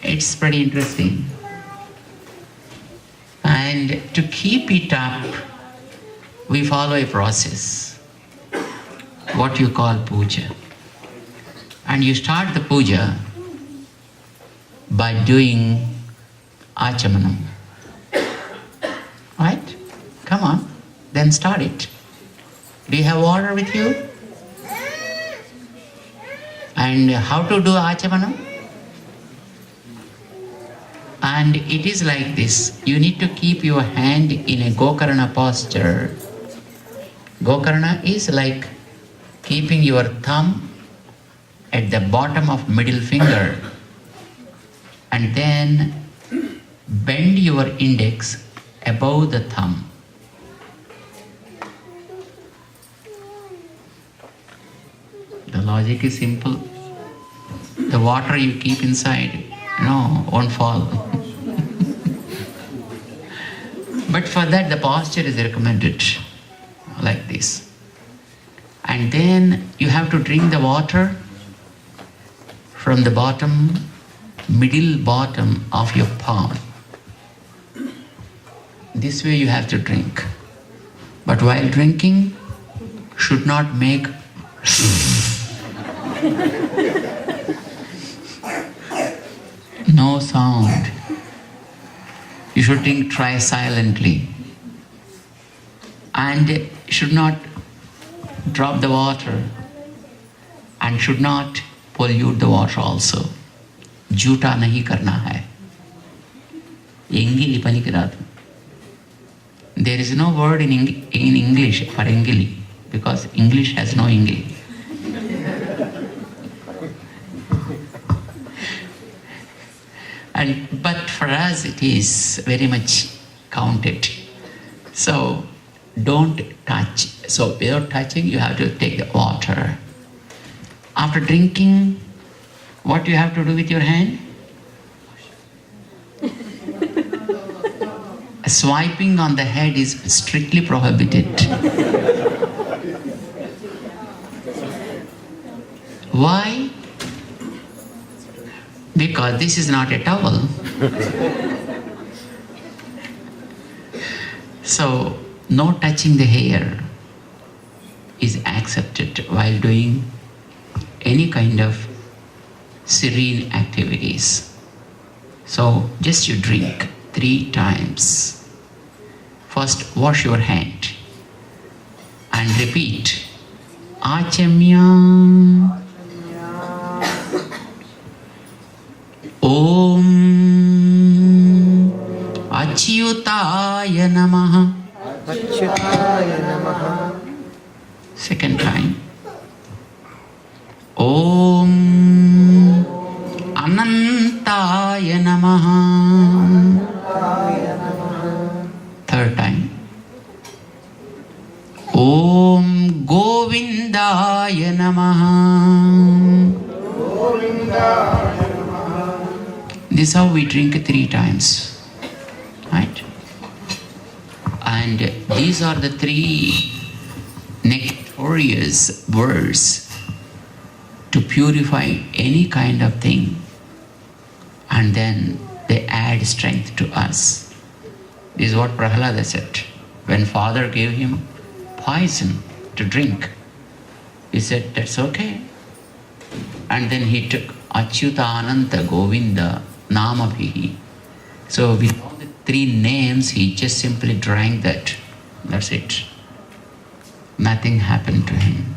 It's pretty interesting. And to keep it up, we follow a process, what you call puja. And you start the puja by doing Achamanam. then start it. Do you have water with you? And how to do Achamanam? And it is like this. You need to keep your hand in a Gokarna posture. Gokarna is like keeping your thumb at the bottom of middle finger, and then bend your index above the thumb. The logic is simple. The water you keep inside, won't fall. But for that, the posture is recommended, like this. And then you have to drink the water from the bottom, middle bottom of your palm. This way you have to drink. But while drinking, should not make no sound. You should try silently. And should not drop the water and should not pollute the water also. Jhuta nahi karna hai. Engili panikiradu. There is no word in English for engili because English has no engili. But for us it is very much counted. So don't touch. So without touching, you have to take the water. After drinking, what you have to do with your hand? Swiping on the head is strictly prohibited. Why? Because this is not a towel. So, no touching the hair is accepted while doing any kind of serene activities. So, just you drink 3 times. First, wash your hand and repeat, Achamya. Om Achyutaya Namaha. Achyutaya Namaha. Second time. Om Anantaya Namaha. Third time. Om Govindaya Namaha. This is how we drink 3 times. Right? And these are the 3 nectarious words to purify any kind of thing. And then they add strength to us. This is what Prahlada said. When father gave him poison to drink, he said, that's okay. And then he took Achyuta Ananta Govinda Namabhihi. So with all the 3 names, he just simply drank that. That's it. Nothing happened to him.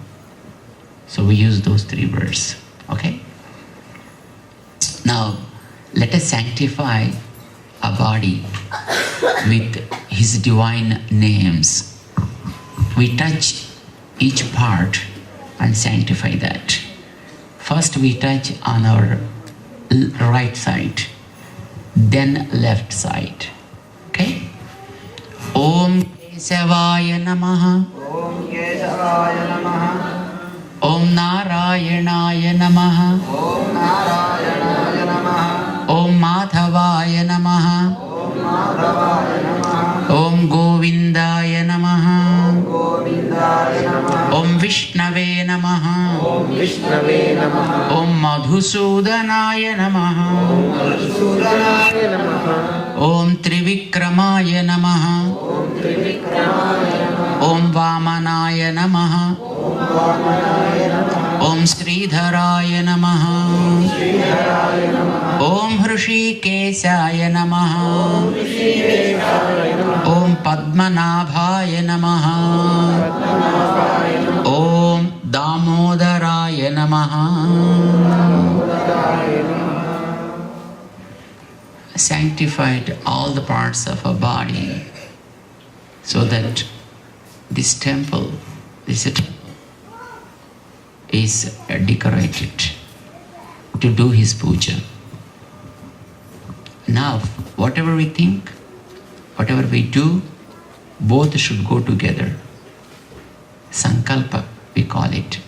So we use those 3 words. Okay? Now, let us sanctify our body with his divine names. We touch each part and sanctify that. First we touch on our right side, then left side. Okay? Om Kesavaya Namaha. Om Kesavaya Namaha. Om Narayanaya Namaha. Om Narayanaya Namaha. Om Madhavaya Namaha. Om Madhavaya Namaha. Om Govindaya Namaha. Om Govindaya Namaha. Om Vishnave Namaha. Om Vishnave Namaha. Om Madhusudanaya Namaha. Om Madhusudanaya Namaha. Om Trivikramaya Namaha. Om Trivikramaya Namaha. Om Vamanaya Namaha. Om Vamanaya Namaha. Om Sridharaya Namaha. Sridharaya Namaha. Om Hrishikesaya Namaha. Om Hrishikesaya Namaha. Om Padmanabhaya Namaha. Om Damodaraya Namaha. Sanctified all the parts of our body so that this temple is decorated to do his puja. Now, whatever we think, whatever we do, both should go together. Sankalpa, we call it.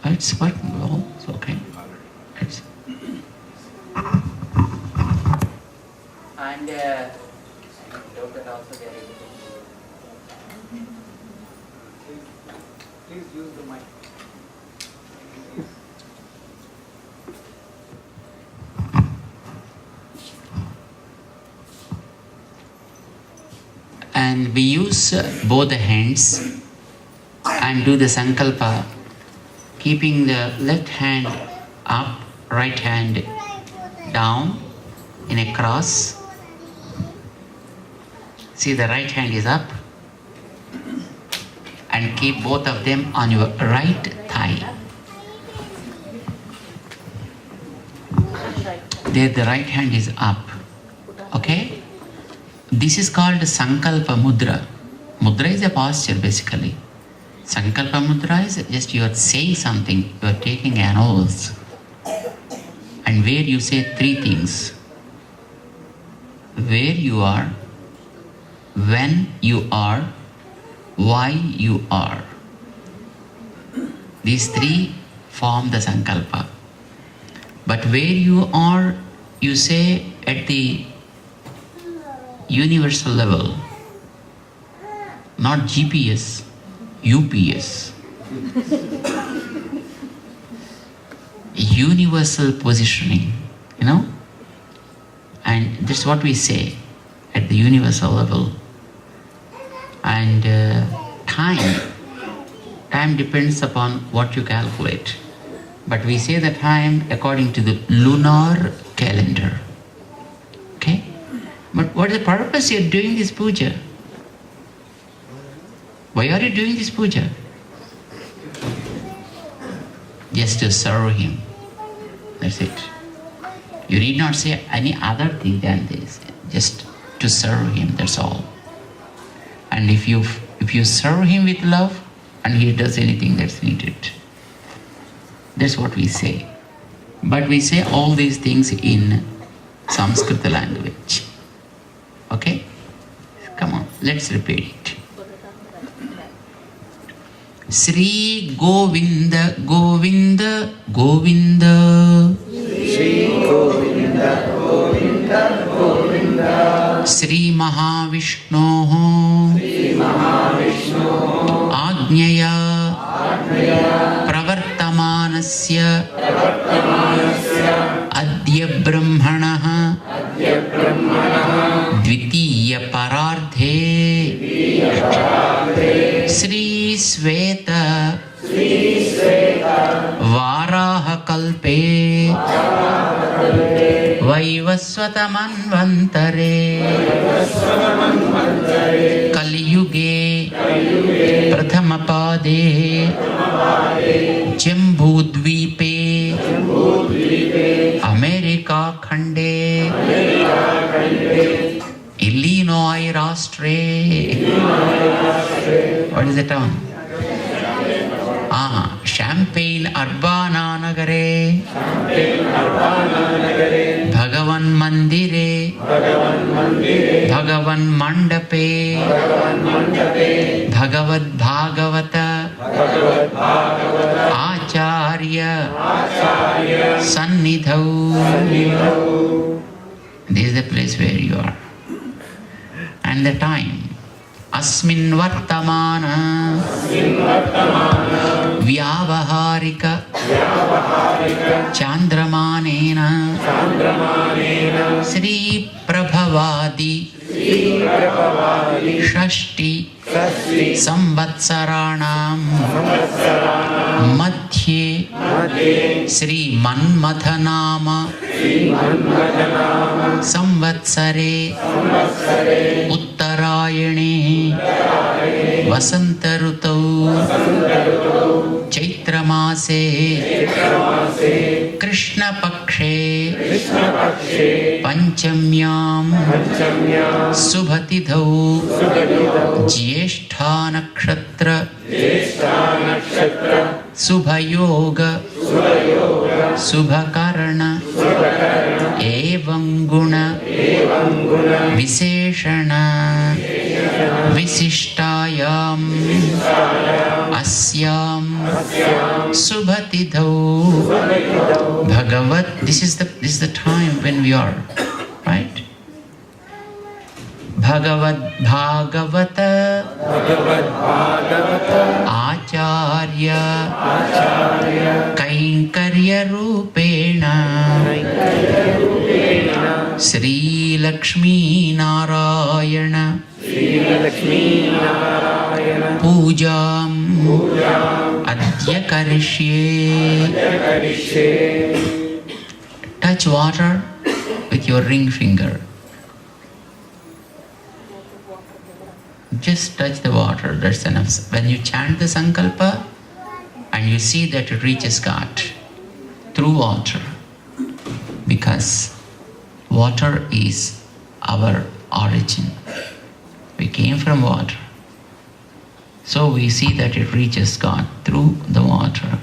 It's working well, it's okay. It's and also there is. Please use the mic. And we use both the hands and do the sankalpa, keeping the left hand up, right hand down in a cross. See, the right hand is up, and keep both of them on your right thigh. There the right hand is up. Okay? This is called Sankalpa Mudra. Mudra is a posture basically. Sankalpa Mudra is just you are saying something, you are taking an oath. And where you say three things. Where you are, when you are, why you are. These three form the Sankalpa. But where you are, you say at the universal level, not GPS, UPS. Universal positioning, you know? And that's what we say at the universal level. And time depends upon what you calculate. But we say the time according to the lunar calendar. Okay? But what is the purpose you're doing this puja? Why are you doing this puja? Just to serve him. That's it. You need not say any other thing than this. Just to serve him, that's all. And if you serve him with love, and he does anything that's needed. That's what we say. But we say all these things in Sanskrit language. Okay? Come on, let's repeat it. Sri Govinda, Govinda, Govinda. Sri Govinda, Govinda, Govinda. Sri Mahavishnoho. Sri Mahavishnoho. Ajnaya. Ajnaya. Pravartamanasya. Pravartamanasya. Adya Brahmanaha. Adya Brahmanaha. Dvitiya Parardhe. Dvitiya Parardhe. Sri Sveta. Sri Sveta. Varaha Kalpe. Vaivasvata Manvantare. Kali Yuge. Prathama Pade. Jambu Dvipe. America Khande. Illinois Rastre. What is the town? Champaign Urbana Nagare. Bhagavan Mandire. Bhagavan Mandape. Bhagavad Bhagavata. Acharya. Sannidhau. This is the place where you are. And the time. Asmin Vartamana. Vyavaharika. Chandramanena. Sri Prabhavadi. Shashti. Samvatsaranam. Madhye. Sri Manmathanama. संवत्सरे उत्तरायणे वसंत ऋतौ चैत्रमासे कृष्णपक्षे पंचम्यां शुभतिथौ ज्येष्ठा नक्षत्र शुभयोग शुभकर्ण एवं गुण विशेषण विशिष्टायाम् अस्यां शुभतिथौ भगवत. This is the time when we are, right? Bhagavat आचार्य कैंकर्य रूपेण श्री लक्ष्मी नारायण पूजाम् अद्य करिष्ये. Touch water with your ring finger. Just touch the water, that's enough. When you chant the Sankalpa and you see that it reaches God through water, because water is our origin. We came from water. So we see that it reaches God through the water.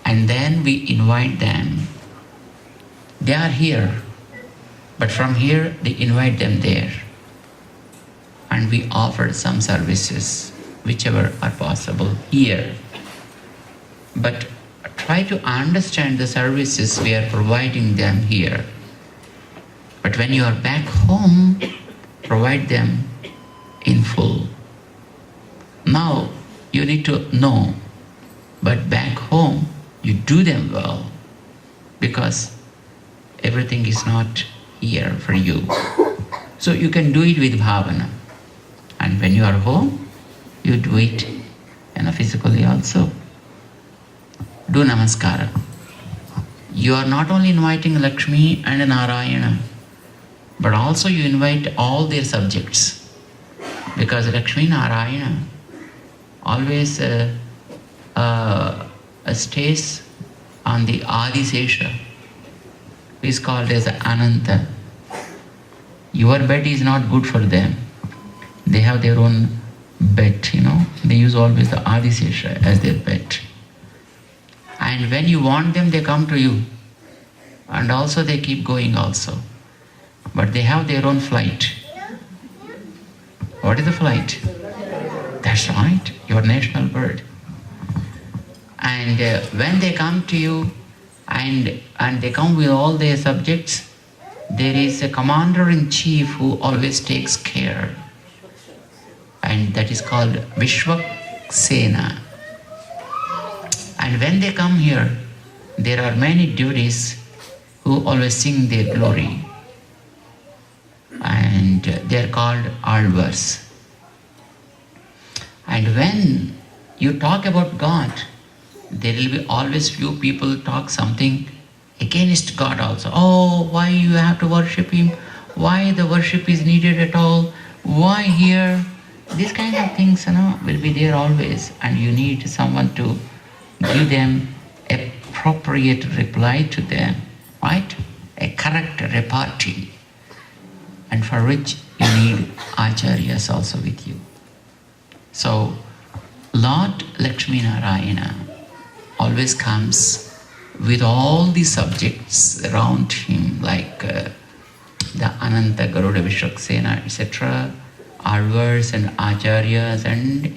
And then we invite them. They are here, but from here they invite them there. And we offer some services, whichever are possible here. But try to understand the services we are providing them here. But when you are back home, provide them in full. Now you need to know, but back home you do them well, because everything is not here for you. So you can do it with bhavana. And when you are home, you do it physically also. Do namaskara. You are not only inviting Lakshmi and Narayana, but also you invite all their subjects. Because Lakshmi Narayana always stays on the Adisesha, who is called as Ananta. Your bed is not good for them. They have their own bed, They use always the Adisesha as their bed. And when you want them, they come to you. And also they keep going also. But they have their own flight. What is the flight? That's right, your national bird. And when they come to you, and they come with all their subjects, there is a commander-in-chief who always takes care. And that is called Vishwaksena. And when they come here, there are many devotees who always sing their glory. And they are called Alvars. And when you talk about God, there will be always few people talk something against God also. Oh, why you have to worship Him? Why the worship is needed at all? Why here? These kind of things, will be there always. And you need someone to give them appropriate reply to them, right? A correct repartee. And for which you need acharyas also with you. So, Lord Lakshmi Narayana always comes with all the subjects around him, like the Ananta, Garuda, Vishwaksena, etc., Alvars and Acharyas and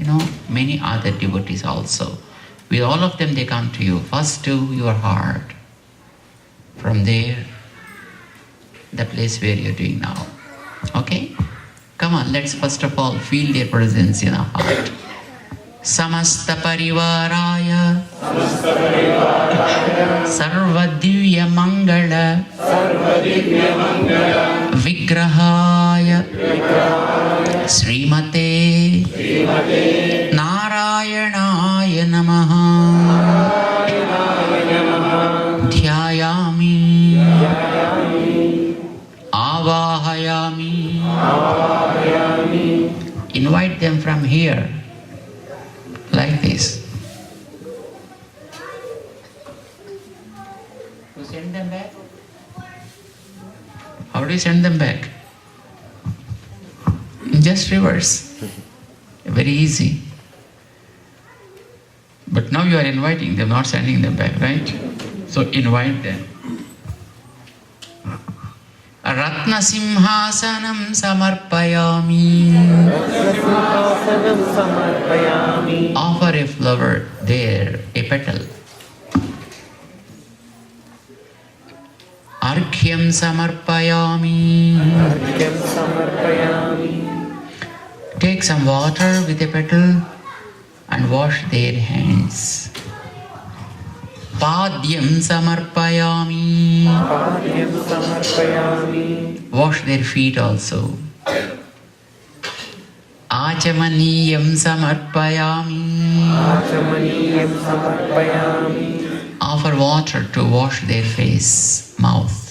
many other devotees also. With all of them they come to you. First to your heart. From there, the place where you're doing now. Okay? Come on, let's first of all feel their presence in our heart. Samasta Parivaraya Sarva Divya Mangala Vigrahaya Srimate Narayanaya Namaha Dhyayami Avahayami. Invite them from here, like this. To send them back? How do you send them back? Just reverse. Very easy. But now you are inviting them, not sending them back, right? So invite them. Ratna Simhasanam Samarpayami. Offer a flower there, a petal. Arghyam Samarpayami. Take some water with a petal and wash their hands. Padyam Samarpayami. Wash their feet also. Achamaniyam Samarpayami. Offer water to wash their face, mouth.